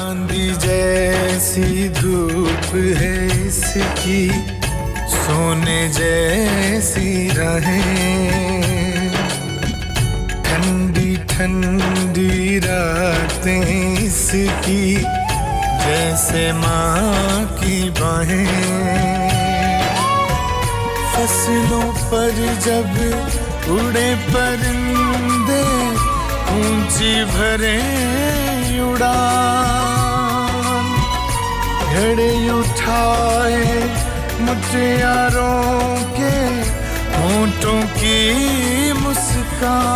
चांदी जैसी धूप है इसकी, सोने जैसी राहें, ठंडी ठंडी रातें इसकी, जैसे माँ की बाहें। फसलों पर जब उड़े परिंदे, ऊंची भरे उड़ान, घड़े उठाए मुटियारों के होंठों की मुस्कान,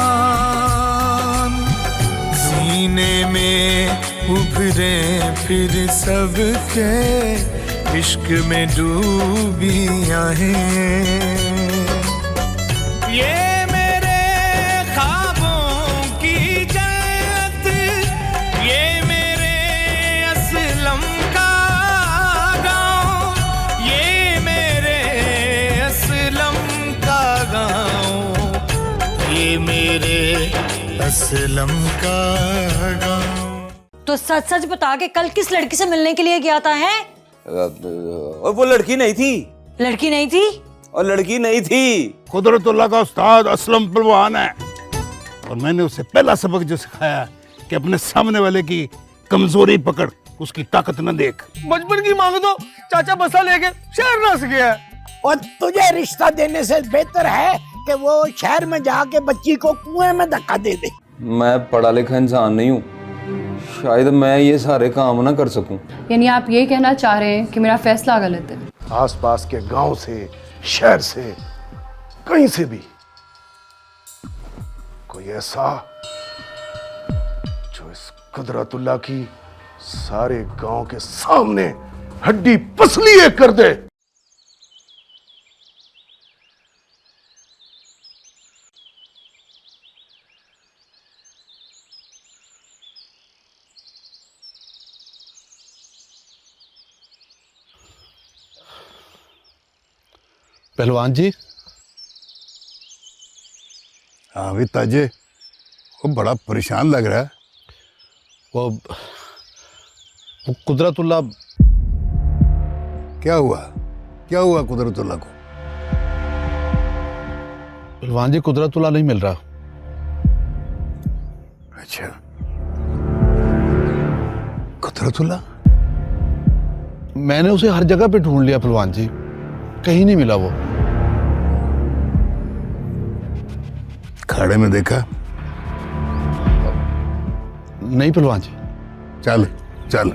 सीने में उभरे फिर सबके इश्क में डूबी आहें। ये मेरे ख्वाबों की जन्नत, ये मेरे असलम का गाँव, ये मेरे असलम का गाँव, ये मेरे असलम का गाँव। तो सच सच बता के कल किस लड़की से मिलने के लिए गया था है? और वो लड़की नहीं थी। लड़की नहीं थी? और लड़की नहीं थी। कुदरतुल्लाह का उस्ताद असलम पहलवान है, और मैंने उसे पहला सबक जो सिखाया कि अपने सामने वाले की कमजोरी पकड़, उसकी ताकत न देख। बचपन की मांग तो चाचा बसा लेके शहर नस गया है। और तुझे रिश्ता देने से बेहतर है कि वो शहर में जाके बच्ची को कुएं में धक्का दे दे। मैं पढ़ा लिखा इंसान नहीं हूँ, शायद मैं ये सारे काम ना कर सकूं। यानी आप ये कहना चाह रहे हैं कि मेरा फैसला गलत है? आसपास के गांव से, शहर से, कहीं से भी कोई ऐसा जो इस कुदरतुल्लाह की सारे गांव के सामने हड्डी पसली कर दे। पहलवान जी। हाँ भी ताजे, वो बड़ा परेशान लग रहा है। वो कुदरतुल्लाह। क्या हुआ? क्या हुआ कुदरतुल्लाह को? पहलवान जी, कुदरतुल्लाह नहीं मिल रहा। अच्छा, कुदरतुल्लाह? मैंने उसे हर जगह पे ढूंढ लिया पहलवान जी, कहीं नहीं मिला वो। खाड़े में देखा? नहीं पहलवान जी। चल चल।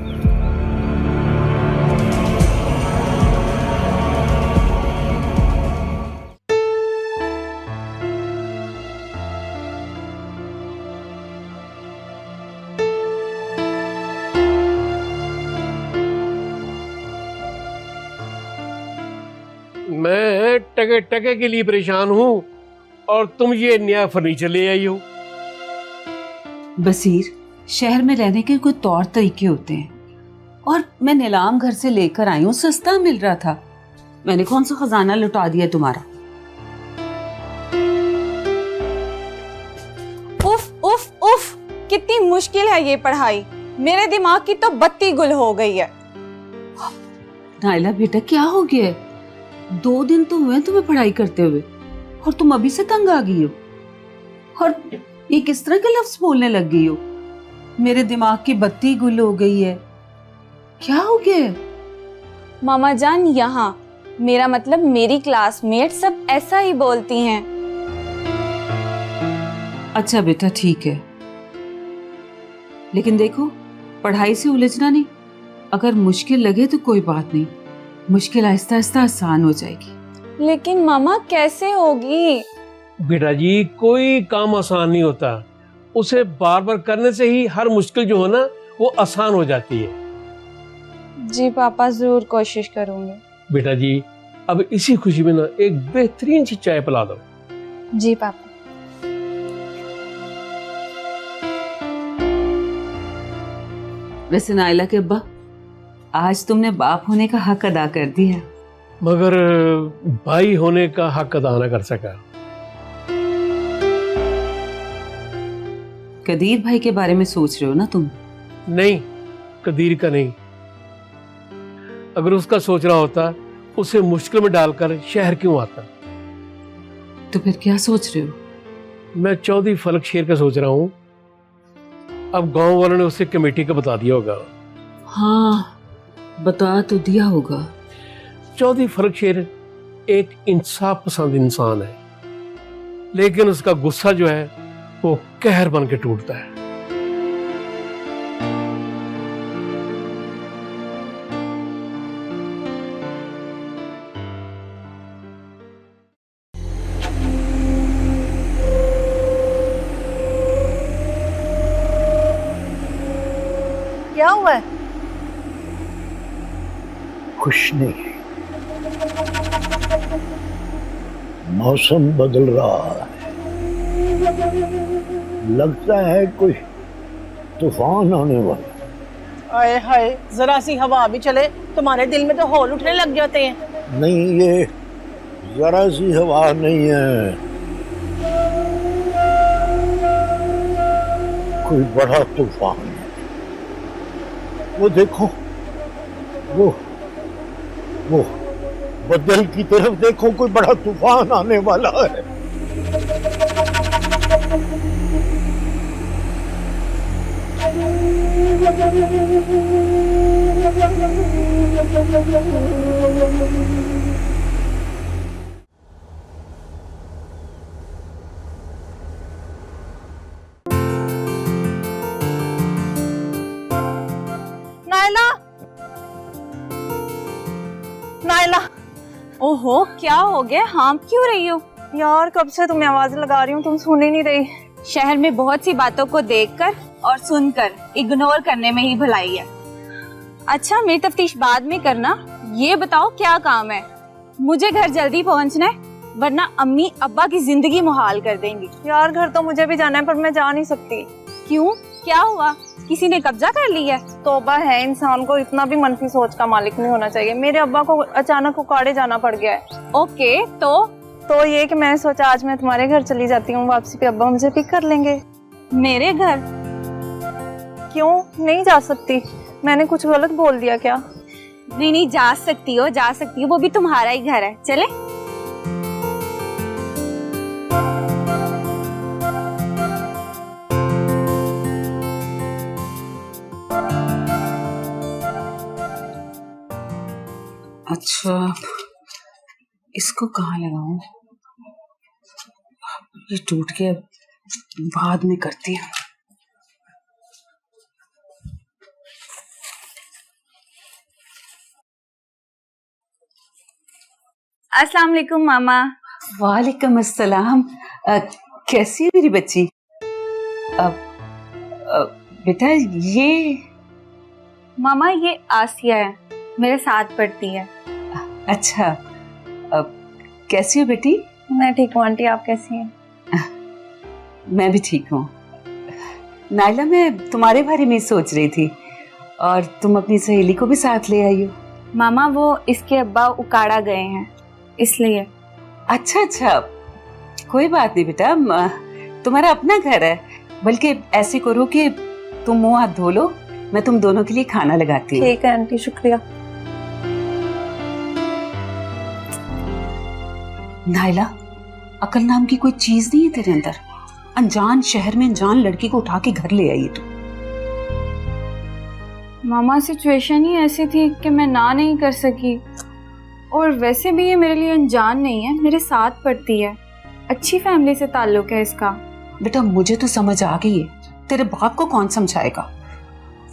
मैं टके टके के लिए परेशान हूँ और तुम ये नया फर्नीचर ले आई हो। बसीर, शहर में रहने के कोई तौर तरीके होते हैं, और मैं नीलाम घर से लेकर आई हूँ, सस्ता मिल रहा था। मैंने कौन सा खजाना लुटा दिया तुम्हारा? उफ उफ उफ, कितनी मुश्किल है ये पढ़ाई। मेरे दिमाग की तो बत्ती गुल हो गई है। नाइला बेटा, क्या हो गया है? 2 दिन तो हुए तुम्हें पढ़ाई करते हुए, और तुम अभी से तंग आ गई हो, और ये किस तरह के लफ्ज बोलने लग गई हो? मेरे दिमाग की बत्ती गुल हो गई है। क्या हो गया? मामा जान, यहाँ मेरा मतलब मेरी क्लासमेट सब ऐसा ही बोलती हैं। अच्छा बेटा, ठीक है, लेकिन देखो, पढ़ाई से उलझना नहीं। अगर मुश्किल लगे तो कोई बात नहीं, मुश्किल आहिस्ता आहिस्ता आसान हो जाएगी। लेकिन मामा कैसे होगी? बेटा जी, कोई काम आसान नहीं होता, उसे बार बार करने से ही हर मुश्किल जो हो ना वो आसान हो जाती है। जी पापा, जरूर कोशिश करूंगी। बेटा जी, अब इसी खुशी में ना एक बेहतरीन सी चाय पिला दो। जी पापा। वैसे नाइला के अब्बा, आज तुमने बाप होने का हक अदा कर दिया, मगर भाई होने का हक अदा न कर सका। कदीर भाई के बारे में सोच रहे हो ना तुम? नहीं, कदीर का नहीं। अगर उसका सोच रहा होता उसे मुश्किल में डालकर शहर क्यों आता। तो फिर क्या सोच रहे हो? मैं चौधरी फलक शेर का सोच रहा हूँ। अब गांव वालों ने उसे कमेटी का बता दिया होगा। हाँ, बता तो दिया होगा। चौधरी फलक शेर एक इंसाफ पसंद इंसान है, लेकिन उसका गुस्सा जो है वो कहर बन के टूटता है। क्या हुआ है? कुछ नहीं, मौसम बदल रहा है, लगता है कोई तूफान आने वाला। आए हाय, जरा सी हवा भी चले तुम्हारे दिल में तो हौल उठने लग जाते हैं। नहीं, ये जरा सी हवा नहीं है, कोई बड़ा तूफान है। वो देखो, वो बदल की तरफ देखो, कोई बड़ा तूफान आने वाला है। नायला, नायला, ओहो क्या हो गया? हाँ क्यों रही हो? यार कब से तुम्हें आवाज लगा रही हूँ, तुम सुन ही नहीं रही। शहर में बहुत सी बातों को देखकर और सुनकर इग्नोर करने में ही भलाई है। अच्छा, मेरी तफ्तीश बाद में करना, ये बताओ क्या काम है? मुझे घर जल्दी पहुंचना है, वरना अम्मी अब्बा की जिंदगी मुहाल कर देंगी। यार घर तो मुझे भी जाना है, पर मैं जा नहीं सकती। क्यों, क्या हुआ? किसी ने कब्जा कर लिया है? तौबा है, इंसान को इतना भी मनफी सोच का मालिक नहीं होना चाहिए। मेरे अब्बा को अचानक उकाड़े जाना पड़ गया है। ओके, तो ये कि मैंने सोचा आज मैं तुम्हारे घर चली जाती हूँ, वापसी पे अब्बा मुझे पिक कर लेंगे। मेरे घर? क्यों नहीं जा सकती? मैंने कुछ गलत बोल दिया क्या? नहीं, जा सकती हो, जा सकती हो, वो भी तुम्हारा ही घर है। चले? अच्छा, इसको कहाँ लगाऊं? ये टूट गया, बाद में करती हूँ। अस्सलाम वालेकुम मामा। वालेकुम अस्सलाम। कैसी है मेरी बच्ची? बेटा ये मामा, ये आसिया है, मेरे साथ पढ़ती है। अच्छा, कैसी हो बेटी? मैं ठीक हूँ आंटी, आप कैसी हैं? मैं भी ठीक हूँ। नायला, मैं तुम्हारे बारे में सोच रही थी, और तुम अपनी सहेली को भी साथ ले आई हो। मामा, वो इसके अब्बा उकाड़ा गए हैं, इसलिए। अच्छा, कोई बात नहीं बेटा, तुम्हारा अपना घर है। बल्कि ऐसे करो कि तुम मुंह हाथ धो लो, मैं तुम दोनों के लिए खाना लगाती हूँ। ठीक है आंटी, शुक्रिया। नायला, अकल नाम की कोई चीज नहीं है तेरे अंदर। अनजान शहर में अनजान लड़की को उठा के घर ले आई तू। मामा, सिचुएशन ही ऐसी थी कि मैं ना नहीं कर सकी, और वैसे भी ये मेरे लिए अनजान नहीं है, मेरे साथ पढ़ती है, अच्छी फैमिली से ताल्लुक है इसका। बेटा, मुझे तो समझ आ गई है, तेरे बाप को कौन समझाएगा?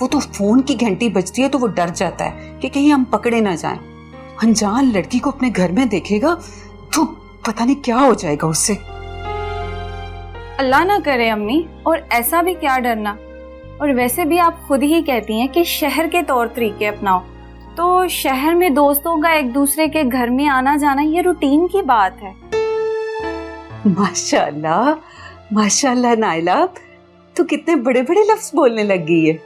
वो तो फोन की घंटी बजती है तो वो डर जाता है कि कहीं हम पकड़े ना जाएं। अनजान लड़की को अपने घर में देखेगा तो पता नहीं क्या हो जाएगा उससे। अल्लाह ना करे अम्मी, और ऐसा भी क्या डरना। और वैसे भी आप खुद ही कहती हैं कि शहर के तौर तरीके अपनाओ, तो शहर में दोस्तों का एक दूसरे के घर में आना जाना ये रूटीन की बात है। माशाल्लाह, माशाल्लाह नायला, तू कितने बड़े बड़े लफ्ज बोलने लग गई है।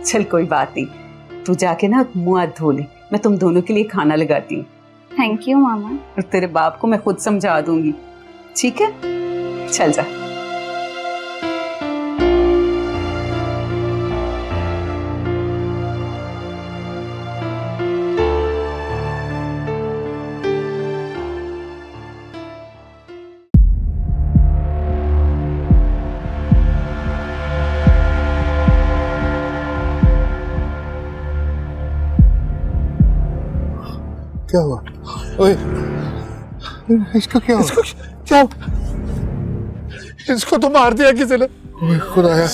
चल कोई बात नहीं, तू जाके ना मुंह हाथ धो ले, मैं तुम दोनों के लिए खाना लगाती हूँ। थैंक यू मामा। और तेरे बाप को मैं खुद समझा दूंगी, ठीक है? चल जा। क्या हुआ? ओए, इसको क्या हुआ? इसको क्या? इसको तो मार दिया किसी ने। ओए खुदाया।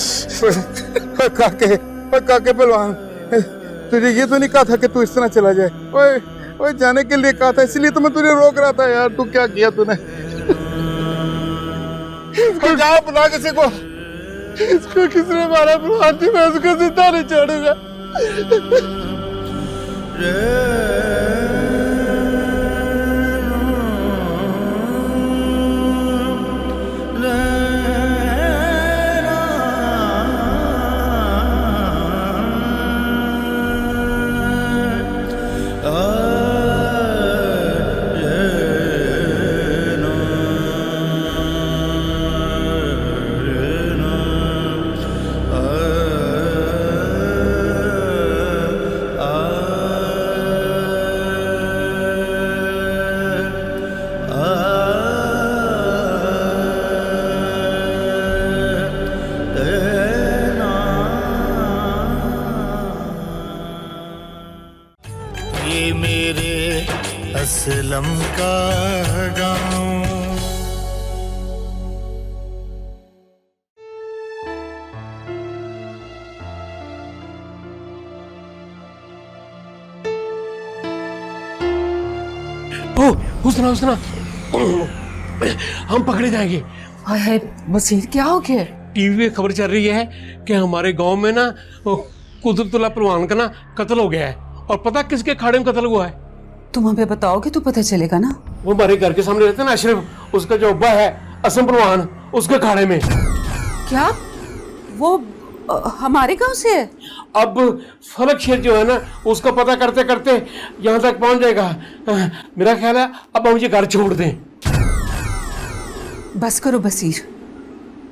काके पहलवान, तुझे ये तो नहीं कहा था कि तू इस तरह चला जाए। ओए ओए, जाने के लिए कहा था, इसलिए तो मैं तुझे रोक रहा था यार। तू क्या किया तूने? इसको जाओ, बुला किसी को। इसको किसने मारा पहलवान जी? मैं इसको जिंदा नहीं छोड़ूंगा। ये मेरे असलम का गाँव। उसना हम पकड़े जाएंगे। हाय हाय वसीर, क्या हो गया? टीवी पे खबर चल रही है कि हमारे गांव में ना कुदरतुल्लाह पहलवान का ना कत्ल हो गया है। और पता किसके खाड़े में कत्ल हुआ है? तुम हमें बताओगे तो पता चलेगा ना। वो हमारे घर के सामने रहते हैं ना अशरफ, उसका जो अब्बा है असम पहलवान, उसके खाड़े में। क्या वो हमारे गांव से है? अब फलक शेर जो है ना, उसका पता करते करते यहाँ तक पहुंच जाएगा। मेरा ख्याल है अब मुझे घर छोड़ दें। बस करो बसीर,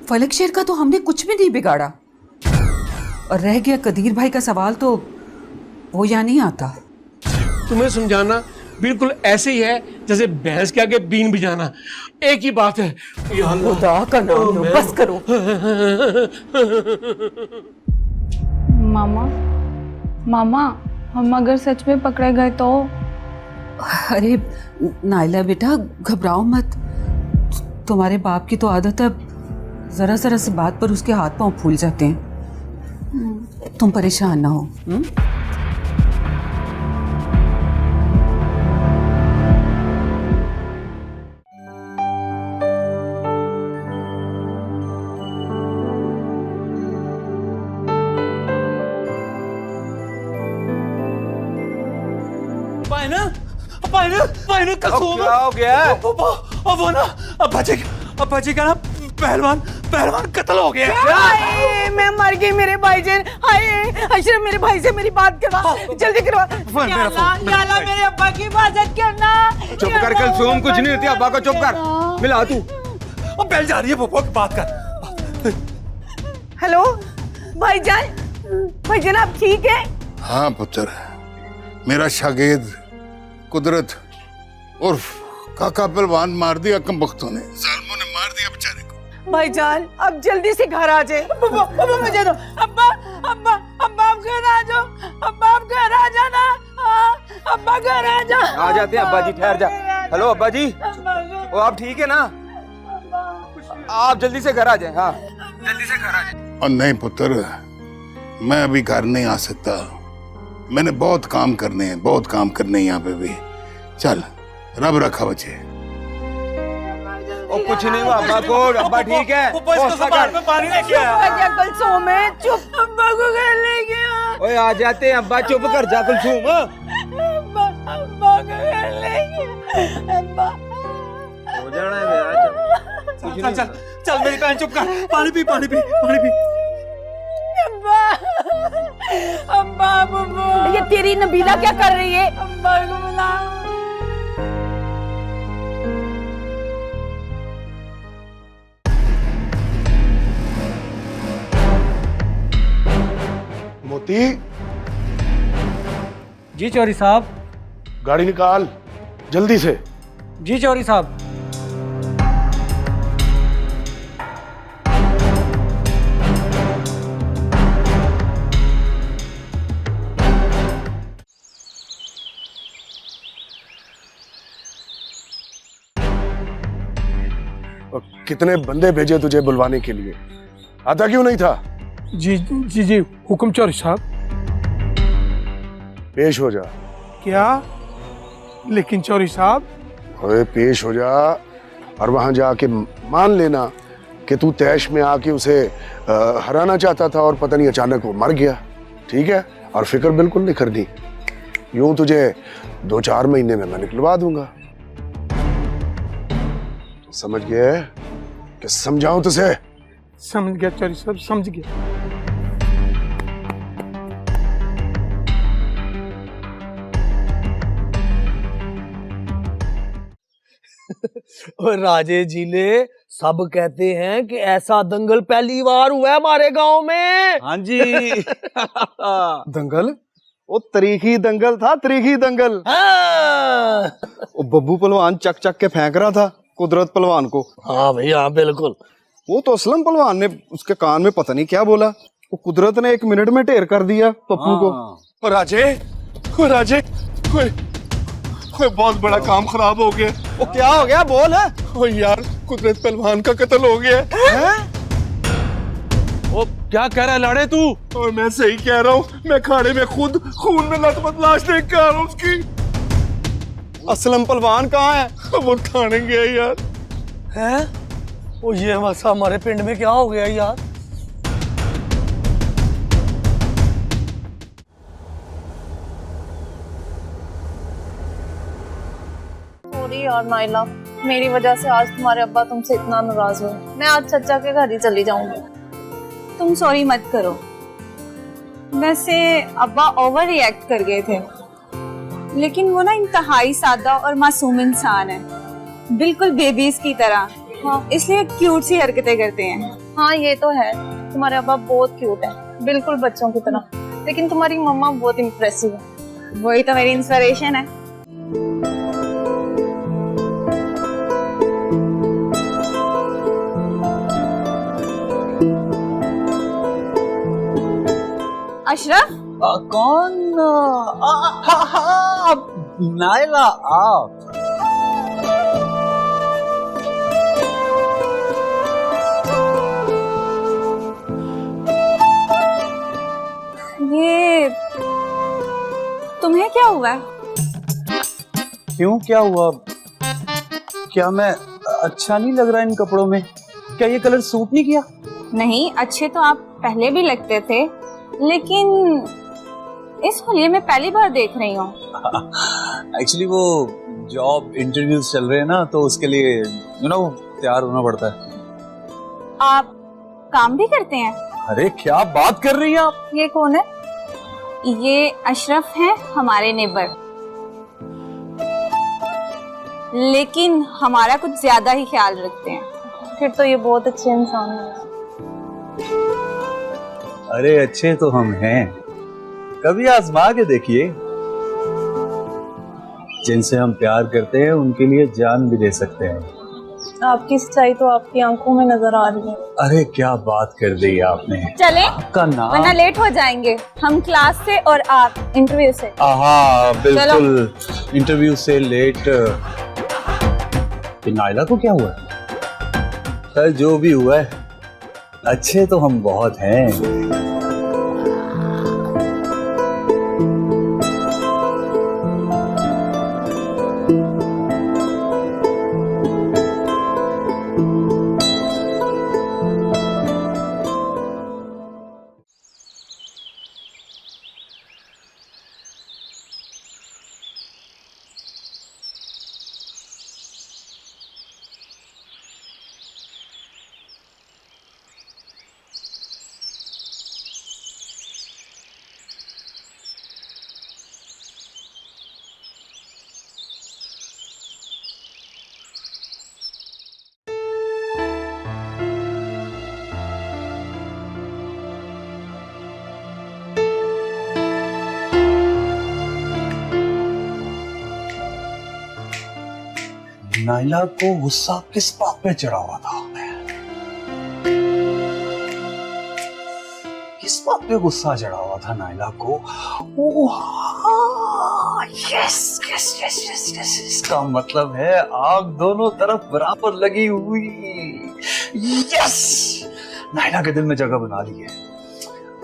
फलक शेर का तो हमने कुछ भी नहीं बिगाड़ा। और रह गया कदीर भाई का सवाल, तो वो यहाँ नहीं आता। तुम्हें समझाना बिल्कुल ऐसे ही है जैसे भैंस के आगे बीन बजाना, एक ही बात है। खुदा का नाम लो, बस करो। मामा हम अगर सच में पकड़े गए तो? अरे नाइला बेटा, घबराओ मत। तुम्हारे बाप की तो आदत है, जरा जरा सी बात पर उसके हाथ पांव फूल जाते हैं। तुम परेशान ना हो। क्या हो गया? वो ना अब्बा जी का ना पहलवान कत्ल हो गया। हाय मैं मर गई मेरे भाईजान। हाय अशरफ, मेरे भाई से मेरी बात करवा, जल्दी करवा। या अल्लाह मेरे अब्बा की हिफाजत करना। चुप कर, कल सोम कुछ नहीं होती। अब्बा को चुप कर, मिला तू। अब बेल जा रही है, पप्पा की बात कर। हेलो भाईजान आप ठीक है? हाँ पुत्र, मेरा शागिर्द कुदरत उर्फ काका पहलवान मार दिया कम वक्तों ने, जालिमों ने मार दिया बेचारे को। भाईजान अब जल्दी से घर आ जाए। अब्बा मुझे दो। अब्बा आप घर आ जाओ। अब्बा आप घर आ जाना। अब्बा घर आ जाओ। आ जाते हैं अब्बा जी, ठहर जा। हेलो अब्बा जी, वो आप ठीक है ना? आप जल्दी से घर आ जाए। हाँ जल्दी से घर आ जाए। और नहीं पुत्र, मैं अभी घर नहीं आ सकता। मैंने बहुत काम करने हैं यहाँ पे भी। चल, रब रखा बचे। और कुछ नहीं हुआ अब्बा को, अब्बा ठीक है। पानी लेके आया। कल सो में चुप। अब्बा को घर ले गया। ओए आ जाते हैं अब्बा, चुप कर जा कुलसूम। अब्बा को घर ले गया। अब्बा हो जाना है मेरा। चल मेरी बहन चुप कर। पानी पी। अब्बा ये तेरी नबीला क्या कर रही है? अब्बा को बुला। मोती, जी चौधरी साहब। गाड़ी निकाल जल्दी से। जी चौधरी साहब। कितने बंदे भेजे तुझे बुलवाने के लिए, आता क्यों नहीं था? जी जी जी हुक्म चौधरी साहब। पेश हो जा। क्या? लेकिन चौधरी साहब। ओए पेश हो जा और वहां जाके मान लेना कि तू तैश में आके उसे हराना चाहता था और पता नहीं अचानक वो मर गया, ठीक है? और फिक्र बिल्कुल नहीं करनी, यूं तुझे 2-4 महीने में मैं निकलवा दूंगा। तो समझ गए कि समझाऊं तुझे? समझ गया चौधरी साहब, समझ गया। और राजे जिले सब कहते हैं कि ऐसा दंगल पहली बार हुआ है हमारे गांव में। हाँ जी। दंगल? वो तरीखी दंगल था, तरीखी दंगल। हाँ वो बब्बू पहलवान चक चक के फेंक रहा था कुदरत पहलवान को। हाँ भाई हाँ बिल्कुल। वो तो असलम पहलवान ने उसके कान में पता नहीं क्या बोला, वो कुदरत ने 1 मिनट में ढेर कर दिया पप्पू को। और राजे, कोई बहुत बड़ा काम खराब हो गया। वो क्या हो गया बोल? ओ यार, कुदरत पहलवान का कत्ल हो गया है। वो क्या कह रहा है लाड़े तू? और मैं सही कह रहा हूँ, मैं खाने में खुद खून में लथपथ लाश देख के आ रहा हूँ उसकी। असलम पहलवान कहाँ है? वो थाने गया यार। हैं? ओ ये हमारे पिंड में क्या हो गया यार? सॉरी यार नाइला, मेरी वजह से आज तुम्हारे अब्बा तुमसे इतना नाराज हुए। मैं आज चचा के घर ही चली जाऊंगी। तुम सॉरी मत करो, वैसे अब्बा ओवर रिएक्ट कर गए थे, लेकिन वो ना इंतहाई सादा और मासूम इंसान है, बिल्कुल बेबीज की तरह। हाँ, इसलिए क्यूट सी हरकतें करते हैं। हाँ ये तो है, तुम्हारे अब्बा बहुत क्यूट है, बिल्कुल बच्चों की तरह। लेकिन तुम्हारी मम्मा बहुत इम्प्रेसिव है। वही तो मेरी इंस्पिरेशन है। अशरफ? कौन? नाइला आप? ये तुम्हें क्या हुआ है? क्यों, क्या हुआ? क्या मैं अच्छा नहीं लग रहा इन कपड़ों में? क्या ये कलर सूट नहीं किया? नहीं, अच्छे तो आप पहले भी लगते थे, लेकिन इस होलिये में पहली बार देख रही हूँ। एक्चुअली वो जॉब इंटरव्यूज चल रहे हैं ना, तो उसके लिए तैयार होना पड़ता है। आप काम भी करते हैं? अरे क्या बात कर रही हैं आप? ये कौन है? ये अशरफ हैं, हमारे नेबर, लेकिन हमारा कुछ ज्यादा ही ख्याल रखते हैं। फिर तो ये बहुत अच्छे इंसान है। अरे अच्छे तो हम हैं, कभी आजमा के देखिए। जिनसे हम प्यार करते हैं उनके लिए जान भी दे सकते हैं। आपकी सच्चाई तो आपकी आंखों में नजर आ रही है। अरे क्या बात कर दी आपने। चले, आपका नाम? वरना लेट हो जाएंगे। हम क्लास से और आप इंटरव्यू से। हाँ बिल्कुल, इंटरव्यू से लेट। नाइला को क्या हुआ? कल जो भी हुआ है, अच्छे तो हम बहुत हैं। नाइला को गुस्सा किस बात पे चढ़ा हुआ था? किस बात पे गुस्सा चढ़ा हुआ था नाइला को? Yes yes yes yes yes, इसका मतलब है आग दोनों तरफ बराबर लगी हुई। यस, नायला के दिल में जगह बना ली है।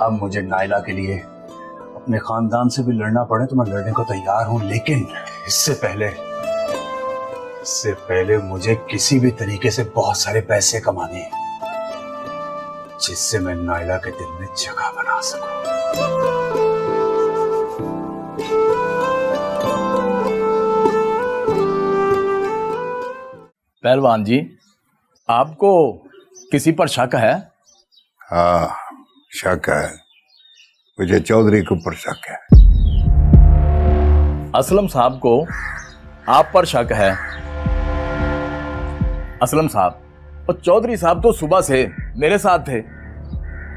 अब मुझे नायला के लिए अपने खानदान से भी लड़ना पड़े तो मैं लड़ने को तैयार हूं, लेकिन इससे पहले मुझे किसी भी तरीके से बहुत सारे पैसे कमाने हैं जिससे मैं नायला के दिल में जगह बना सकूं। पहलवान जी, आपको किसी पर शक है? हाँ, शक है। मुझे चौधरी के ऊपर शक है। असलम साहब को आप पर शक है। असलम साहब और चौधरी साहब तो सुबह से मेरे साथ थे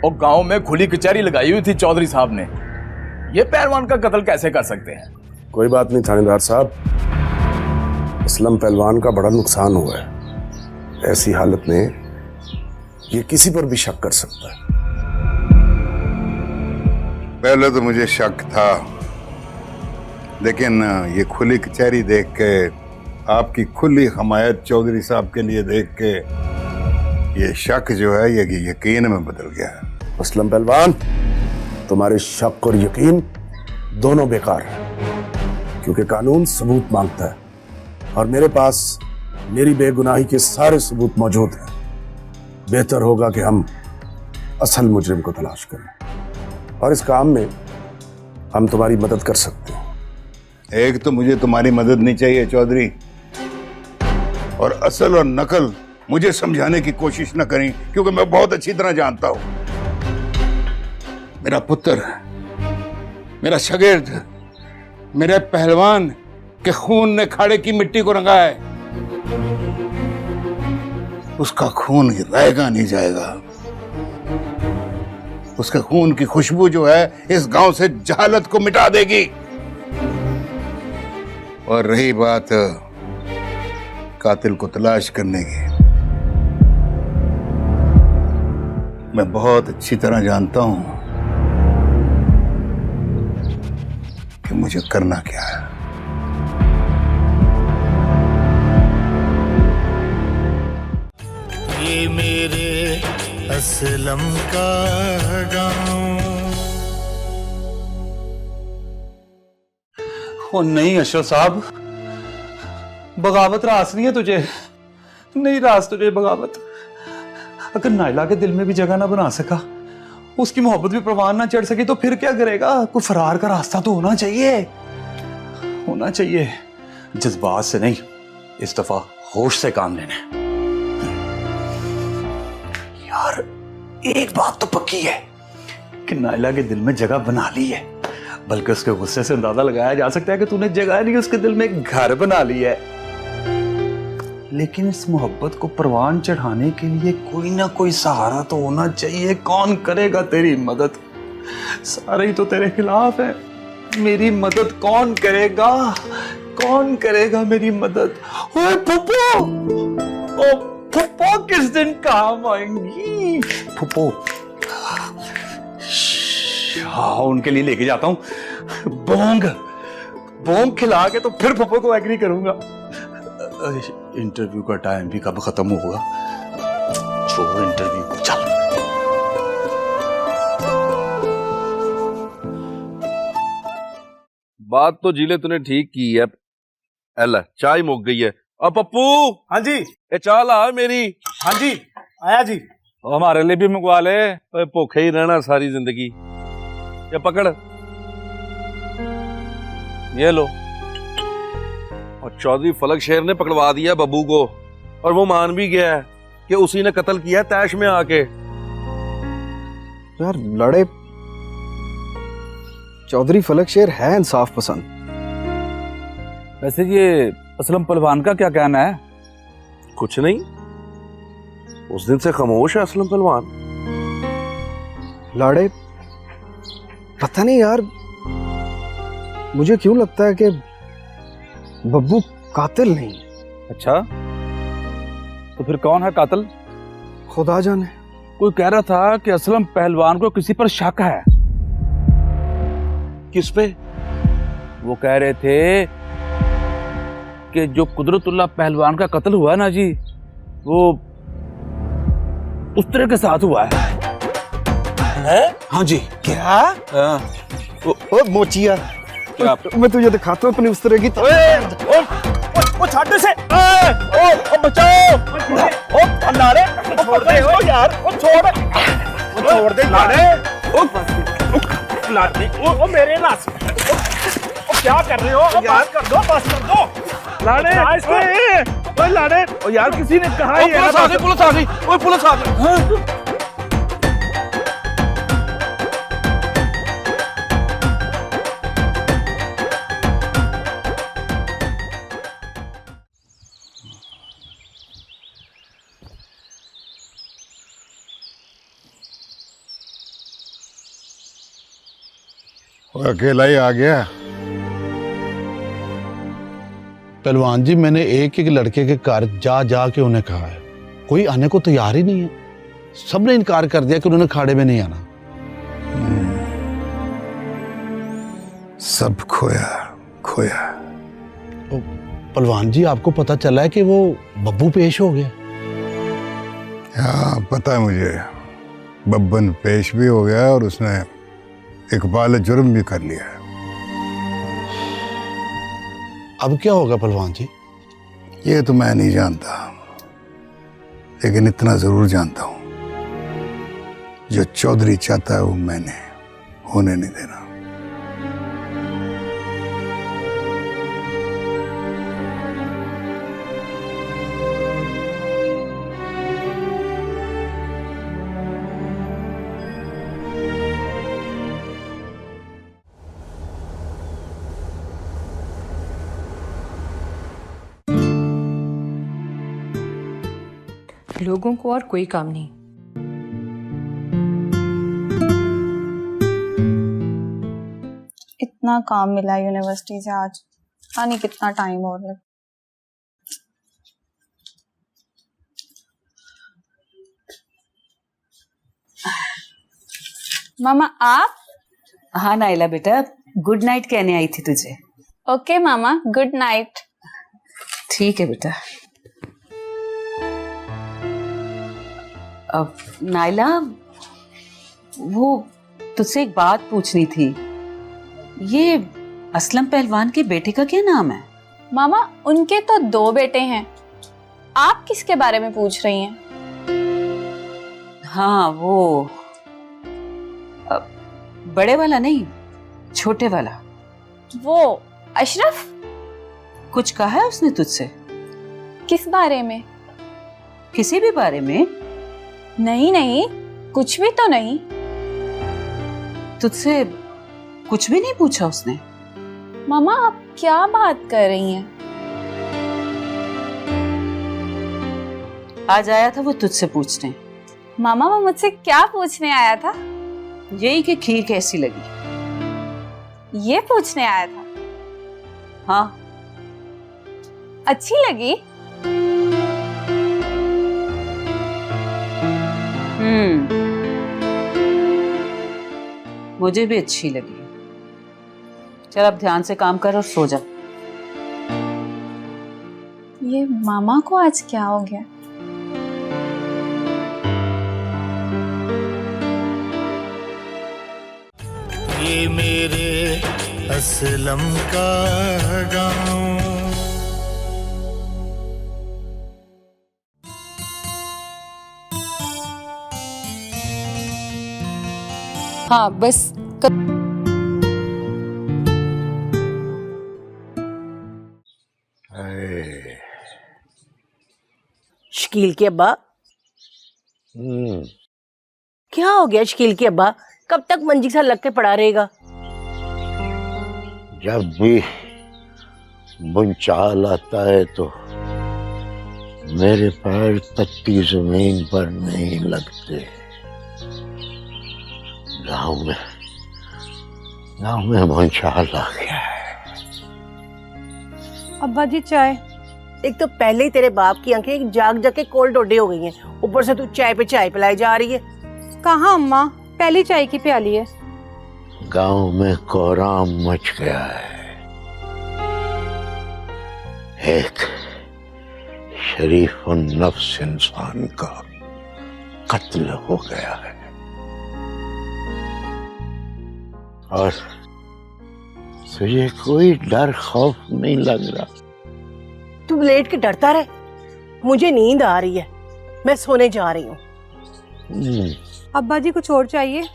और गांव में खुली कचहरी लगाई हुई थी चौधरी साहब ने। ये पहलवान का कत्ल कैसे कर सकते हैं? कोई बात नहीं थानेदार साहब, असलम पहलवान का बड़ा नुकसान हुआ है। ऐसी हालत में ये किसी पर भी शक कर सकता है। पहले तो मुझे शक था, लेकिन ये खुली कचहरी देख के, आपकी खुली हमायत चौधरी साहब के लिए देख के, ये शक जो है ये यकीन में बदल गया है। असलम पहलवान, तुम्हारे शक और यकीन दोनों बेकार है, क्योंकि कानून सबूत मांगता है और मेरे पास मेरी बेगुनाही के सारे सबूत मौजूद हैं। बेहतर होगा कि हम असल मुजरिम को तलाश करें और इस काम में हम तुम्हारी मदद कर सकते हैं। एक तो मुझे तुम्हारी मदद नहीं चाहिए चौधरी, और असल और नकल मुझे समझाने की कोशिश न करें, क्योंकि मैं बहुत अच्छी तरह जानता हूं। मेरा पुत्र, मेरा शागिर्द, मेरे पहलवान के खून ने खाड़े की मिट्टी को रंगा है। उसका खून रहेगा नहीं जाएगा। उसके खून की खुशबू जो है इस गांव से जहालत को मिटा देगी। और रही बात कातिल को तलाश करने की, मैं बहुत अच्छी तरह जानता हूं कि मुझे करना क्या है। ये मेरे असलम का गाँव। ओ नहीं अशरफ साहब, बगावत रास नहीं है तुझे, नहीं रास तुझे बगावत। अगर नायला के दिल में भी जगह ना बना सका, उसकी मोहब्बत भी परवान ना चढ़ सकी, तो फिर क्या करेगा? कोई फरार का रास्ता तो होना चाहिए। जज्बात से नहीं, इस दफा होश से काम लेना है। यार एक बात तो पक्की है कि नायला के दिल में जगह बना ली है, बल्कि उसके गुस्से से अंदाजा लगाया जा सकता है कि तूने जगह नहीं, उसके दिल में एक घर बना लिया है। लेकिन इस मोहब्बत को परवान चढ़ाने के लिए कोई ना कोई सहारा तो होना चाहिए। कौन करेगा तेरी मदद? सारे ही तो तेरे खिलाफ है। मेरी मदद कौन करेगा? कौन करेगा मेरी मदद? ओए फुप्पो, ओ फुप्पो किस दिन काम आएंगी? फुप्पो, हाँ उनके लिए लेके जाता हूँ बोंग खिला के, तो फिर फुप्पो को एग्री करूंगा। इंटरव्यू का टाइम भी कब खत्म होगा? छोड़ इंटरव्यू को, चल। बात तो जीले तूने ठीक की है। एला चाय मुक गई है। अब पप्पू। हाँ जी। ये चाय ला मेरी। हाँ जी आया जी। हमारे लिए भी मंगवा ले, भूखे ही रहना सारी जिंदगी। ये पकड़, ये लो। और चौधरी फलक शेर ने पकड़वा दिया बब्बू को, और वो मान भी गया है कि उसी ने कत्ल किया तैश में आके। यार लड़े चौधरी फलक शेर है इंसाफ पसंद। वैसे ये असलम पहलवान का क्या कहना है? कुछ नहीं, उस दिन से खामोश है असलम पहलवान। लाड़े पता नहीं यार, मुझे क्यों लगता है कि बब्बू कातिल नहीं। अच्छा, तो फिर कौन है कातिल? खुदा जाने। कोई कह रहा था कि असलम पहलवान को किसी पर शक है। किस पे? वो कह रहे थे कि जो कुदरतुल्लाह पहलवान का कत्ल हुआ ना जी, वो उस के साथ हुआ है? हाँ जी। क्या? ओ मोचिया, मैं तुझे दिखाता हूँ अपनी उस तरह की। ओ छाटे से, ओ बचाओ, ओ लाड़े, छोड़ दे ओ यार, ओ छोड़ दे लाड़े, ओ लाड़े, ओ मेरे नास, ओ क्या कर रहे हो यार? कर दो, बस कर दो लाड़े, ओ लाड़े, ओ यार किसी ने कहा ये पुलिस आ गई, ओए पुलिस आ गई। अकेला ही आ गया। पहलवान जी, मैंने एक एक लड़के के घर जा जा के उन्हें कहा है, कोई आने को तैयार ही नहीं है। सबने इनकार कर दिया कि उन्होंने खाड़े में नहीं आना। सब खोया खोया। पहलवान जी, आपको पता चला है कि वो बब्बू पेश हो गया? हाँ पता है मुझे, बब्बन पेश भी हो गया और उसने इकबाल जुर्म भी कर लिया। अब क्या होगा पहलवान जी? ये तो मैं नहीं जानता, लेकिन इतना जरूर जानता हूं, जो चौधरी चाहता है वो मैंने होने नहीं देना। लोगों को और कोई काम नहीं। इतना काम मिला यूनिवर्सिटी से आज, पता नहीं कितना टाइम और लग। मामा आप? हाँ नाइला बेटा, गुड नाइट कहने आई थी तुझे। ओके मामा, गुड नाइट। ठीक है बेटा। अब नाइला, वो तुझसे एक बात पूछनी थी। ये असलम पहलवान के बेटे का क्या नाम है? मामा उनके तो 2 बेटे हैं, आप किसके बारे में पूछ रही हैं? हाँ वो बड़े वाला नहीं, छोटे वाला। वो अशरफ? कुछ कहा है उसने तुझसे? किस बारे में? किसी भी बारे में? नहीं नहीं, कुछ भी तो नहीं। तुझसे कुछ भी नहीं पूछा उसने? मामा आप क्या बात कर रही हैं? आज आया था वो तुझसे पूछने। मामा वो मुझसे क्या पूछने आया था? यही कि खीर कैसी लगी। ये पूछने आया था? हाँ। अच्छी लगी? मुझे भी अच्छी लगी। चल अब ध्यान से काम कर और सो जा। ये मामा को आज क्या हो गया? ये मेरे असलम का गाँव। हाँ बस शकील के अब्बा, क्या हो गया शकील के अब्बा? कब तक मंजी सा लग के पड़ा रहेगा? जब भी भूचाल आता है तो मेरे पैर तत्ती जमीन पर नहीं लगते। गाँव में भूचाल आ गया है। अब्बा जी चाय। एक तो पहले ही तेरे बाप की आंखें जाग जाग के कोल्ड डोडे हो गई हैं, ऊपर से तू चाय पे चाय पिलाई जा रही है। कहाँ अम्मा, पहली चाय की प्याली है। गांव में कोहराम मच गया है। एक शरीफ और नफ्स इंसान का कत्ल हो गया है और तुझे कोई डर खौफ नहीं लग रहा। तू लेट के डरता रहे, मुझे नींद आ रही है, मैं सोने जा रही हूँ। अब्बा जी कुछ और चाहिए?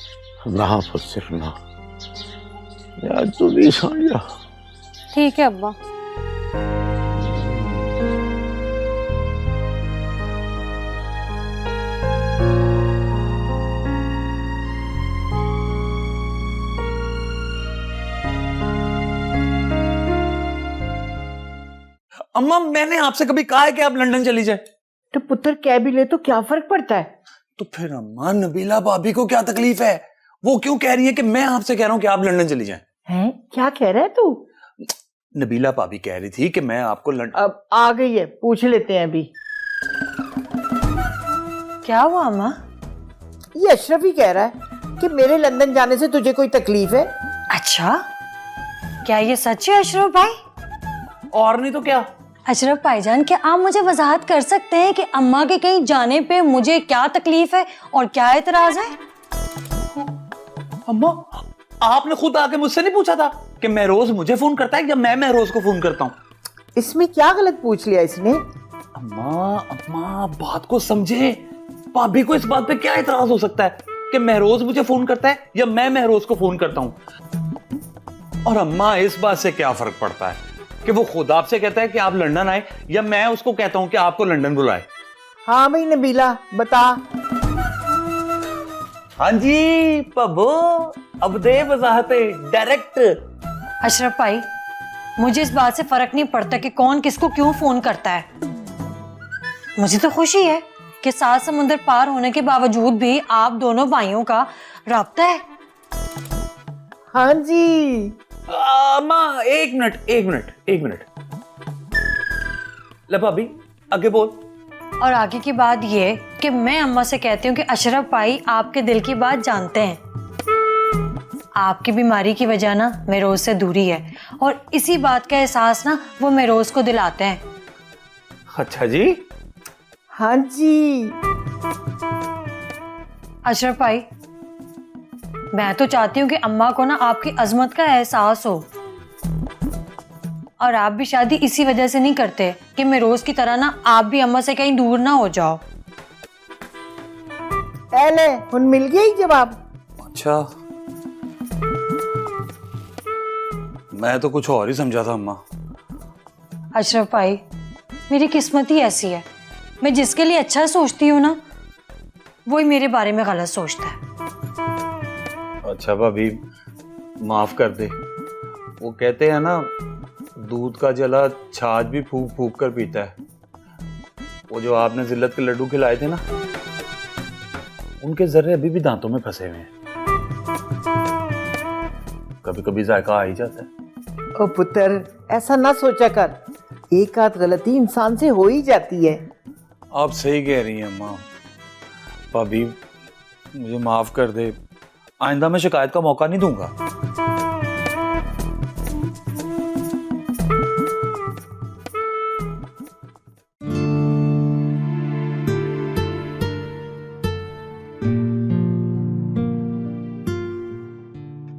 ना पुत्र ना, यार तू भी सो जा। ठीक है अब्बा। अम्मा मैंने आपसे कभी कहा है कि आप लंदन चली जाए? तो पुत्र कह भी ले तो क्या फर्क पड़ता है? तो फिर अम्मा नबीला भाभी को क्या तकलीफ है? वो क्यों कह रही है कि मैं आपसे कह रहा हूं कि आप लंदन चली जाएं? हैं? क्या कह रहा है तू? नबीला भाभी कह रही थी कि मैं आपको लंदन। अब आ गई है, पूछ लेते हैं अभी। क्या हुआ अम्मा? ये अशरफ ही कह रहा है कि मेरे लंदन जाने से तुझे कोई तकलीफ है। अच्छा, क्या ये सच है अशरफ भाई? और नहीं तो क्या। अशरफ भाईजान, क्या आप मुझे वजाहत कर सकते हैं कि अम्मा के कहीं जाने पे मुझे क्या तकलीफ है और क्या एतराज है? अम्मा आपने खुद आके मुझसे नहीं पूछा था कि महरोज मुझे फोन करता है या मैं महरोज को फोन करता हूँ? इसमें क्या गलत पूछ लिया इसने? अम्मा बात को समझे। भाभी को इस बात पे क्या एतराज हो सकता है कि महरोज मुझे फोन करता है या मैं महरोज को फोन करता हूँ? और अम्मा इस बात से क्या फर्क पड़ता है कि वो खुद आपसे कहता है कि आप लंदन आए या मैं उसको कहता हूं कि आपको लंदन बुलाए? हाँ भाई नबीला बता। हाँ जी पब्बो, अब दे वजाहतें डायरेक्ट। अशरफ भाई, मुझे इस बात से फर्क नहीं पड़ता कि कौन किसको क्यों फोन करता है। मुझे तो खुशी है कि 7 समुंदर पार होने के बावजूद भी आप दोनों भाइयों का राब्ता है। हाँ जी। अम्मा एक मिनट। ले भाभी आगे बोल। और आगे की बात ये कि मैं अम्मा से कहती हूँ कि अशरफ भाई आपके दिल की बात जानते हैं। आपकी बीमारी की वजह ना महरोज से दूरी है और इसी बात का एहसास ना वो महरोज को दिलाते हैं। अच्छा जी। हाँ जी। अशरफ भाई, मैं तो चाहती हूँ कि अम्मा को ना आपकी अजमत का एहसास हो और आप भी शादी इसी वजह से नहीं करते कि महरोज की तरह ना आप भी अम्मा से कहीं दूर ना हो जाओ। पहले हुन मिल गया ही जवाब। अच्छा, मैं तो कुछ और ही समझा था अम्मा। अशरफ भाई, मेरी किस्मत ही ऐसी है, मैं जिसके लिए अच्छा सोचती हूँ ना वही मेरे बारे में गलत सोचता है। अच्छा भाभी माफ कर दे। वो कहते हैं ना, दूध का जला छाछ भी फूक फूक कर पीता है। वो जो आपने जिल्लत के लड्डू खिलाए थे ना, उनके जर्रे अभी भी दांतों में फंसे हुए हैं। कभी कभी जायका आ ही जाता है। ओ पुत्र, ऐसा ना सोचा कर, एक आध गलती इंसान से हो ही जाती है। आप सही कह रही हैं माँ। भाभी मुझे माफ कर दे, आइंदा मैं शिकायत का मौका नहीं दूंगा।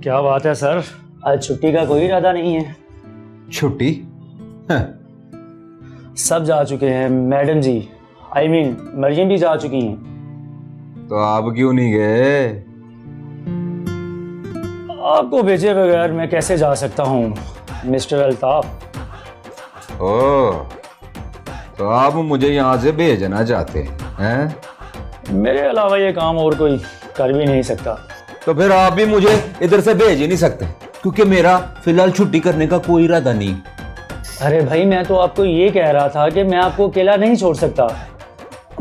क्या बात है सर, आज छुट्टी का कोई इरादा नहीं है? छुट्टी? सब जा चुके हैं madam ji, I mean Mariam भी जा चुकी हैं। तो आप क्यों नहीं गए? आपको भेजे बगैर मैं कैसे जा सकता हूँ मिस्टर अल्ताफ? ओह, तो आप मुझे यहाँ से भेजना चाहते हैं? मेरे अलावा ये काम और कोई कर भी नहीं सकता। तो फिर आप भी मुझे इधर से भेज ही नहीं सकते, क्योंकि मेरा फिलहाल छुट्टी करने का कोई इरादा नहीं। अरे भाई, मैं तो आपको ये कह रहा था कि मैं आपको अकेला नहीं छोड़ सकता।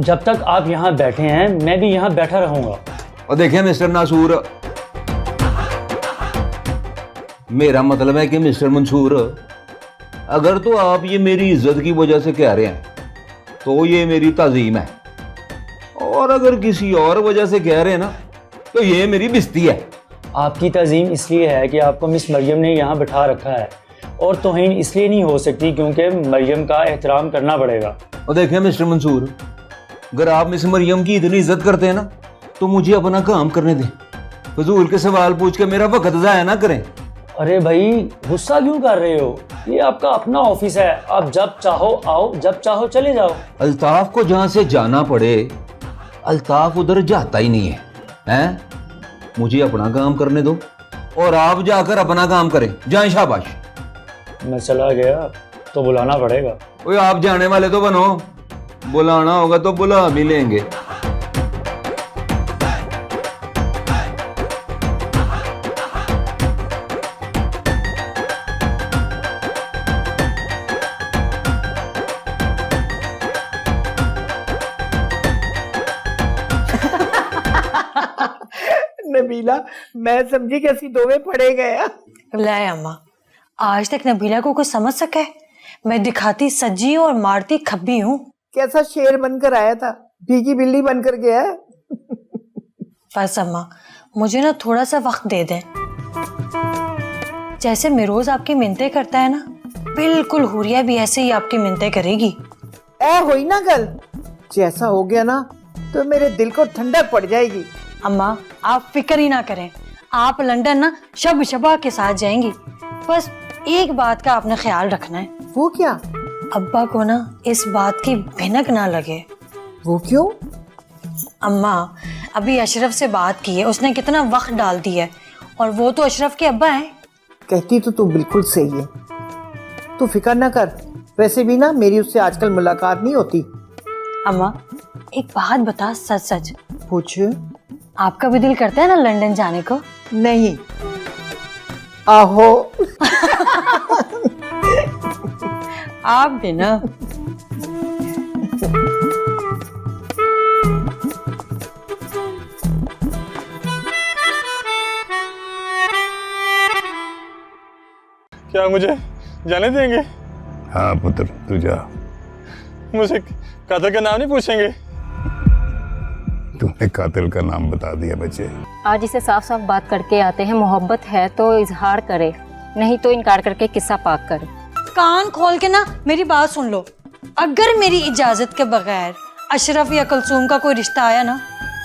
जब तक आप यहाँ बैठे हैं मैं भी यहाँ बैठा रहूंगा। और देखिए मिस्टर नासूर, मेरा मतलब है कि मिस्टर मंसूर, अगर तो आप ये मेरी इज्जत की वजह से कह रहे हैं तो ये मेरी ताजीम है, और अगर किसी और वजह से कह रहे हैं ना तो ये मेरी बिस्ती है। आपकी तज़ीम इसलिए है कि आपको मिस मरियम ने यहाँ बिठा रखा है, और तौहीन इसलिए नहीं हो सकती क्योंकि मरियम का एहतराम करना पड़ेगा। और देखिए मिस्टर मंसूर, अगर आप मिस मरियम की इतनी इज्जत करते हैं ना तो मुझे अपना काम करने दें, फजूल के सवाल पूछ के मेरा वक्त जाया ना करें। अरे भाई गुस्सा क्यों कर रहे हो, ये आपका अपना ऑफिस है, आप जब चाहो आओ, जब चाहो चले जाओ। अल्ताफ को जहां से जाना पड़े अल्ताफ उधर जाता ही नहीं है, हैं? मुझे अपना काम करने दो और आप जाकर अपना काम करें, जाएं शाबाश। मैं चला गया तो बुलाना पड़ेगा। ओए आप जाने वाले तो बनो, बुलाना होगा तो बुला भी लेंगे। नबीला, मैं समझी कि असि दोवे पड़े गए। ले अम्मा, आज तक नबीला को कुछ समझ सका है? मैं दिखाती सज्जी और मारती खब्बी हूँ। कैसा शेर बनकर आया था, भीगी बिल्ली बनकर गया है। बस अम्मा, मुझे ना थोड़ा सा वक्त दे दें। जैसे मिरोज आपकी मिन्नतें करता है ना, बिल्कुल हुरिया भी ऐसे ही आपकी मिन्नतें करेगी। ऐ हुई ना गल, जैसा हो गया ना तो मेरे दिल को ठंडक पड़ जाएगी। अम्मा आप फिक्र ही ना करें, आप लंदन ना शब शबा के साथ जाएंगी। बस एक बात का आपने ख्याल रखना है। वो क्या? अब्बा को ना इस बात की भिनक ना लगे। वो क्यों? अम्मा अभी अशरफ से बात की है, उसने कितना वक्त डाल दिया है, और वो तो अशरफ के अब्बा हैं। कहती तो तू बिल्कुल सही है, तू फिक्र ना कर। वैसे भी ना मेरी उससे आजकल मुलाकात नहीं होती। अम्मा एक बात बता, सच सच पूछ। आपका भी दिल करता है ना लंदन जाने को? नहीं। आहो। आप भी ना। क्या मुझे जाने देंगे? हाँ पुत्र, तू जा। मुझे कातिल का नाम नहीं पूछेंगे? तूने कातिल का नाम बता दिया बच्चे। आज इसे साफ साफ बात करके आते हैं, मोहब्बत है तो इजहार करे, नहीं तो इनकार करके किस्सा पाक करे। कान खोल के ना मेरी बात सुन लो। अगर मेरी इजाजत के बगैर अशरफ या कुलसूम का कोई रिश्ता आया ना,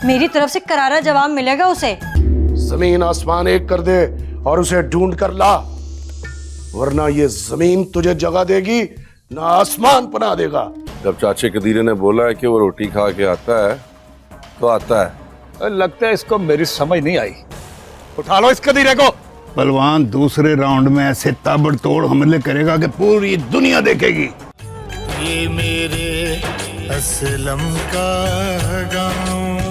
मेरी तरफ से करारा जवाब मिलेगा उसे। जमीन आसमान एक कर दे और उसे ढूंढ कर ला, वरना ये जमीन तुझे जगह देगी ना आसमान पना देगा। जब चाचे कदीरे ने बोला है कि वो रोटी खा के आता है तो आता है। लगता है इसको मेरी समझ नहीं आई। उठा लो इस कदीरे को। पहलवान दूसरे राउंड में ऐसे ताबड़तोड़ हमले करेगा कि पूरी दुनिया देखेगी। ये मेरे असलम का गाँव।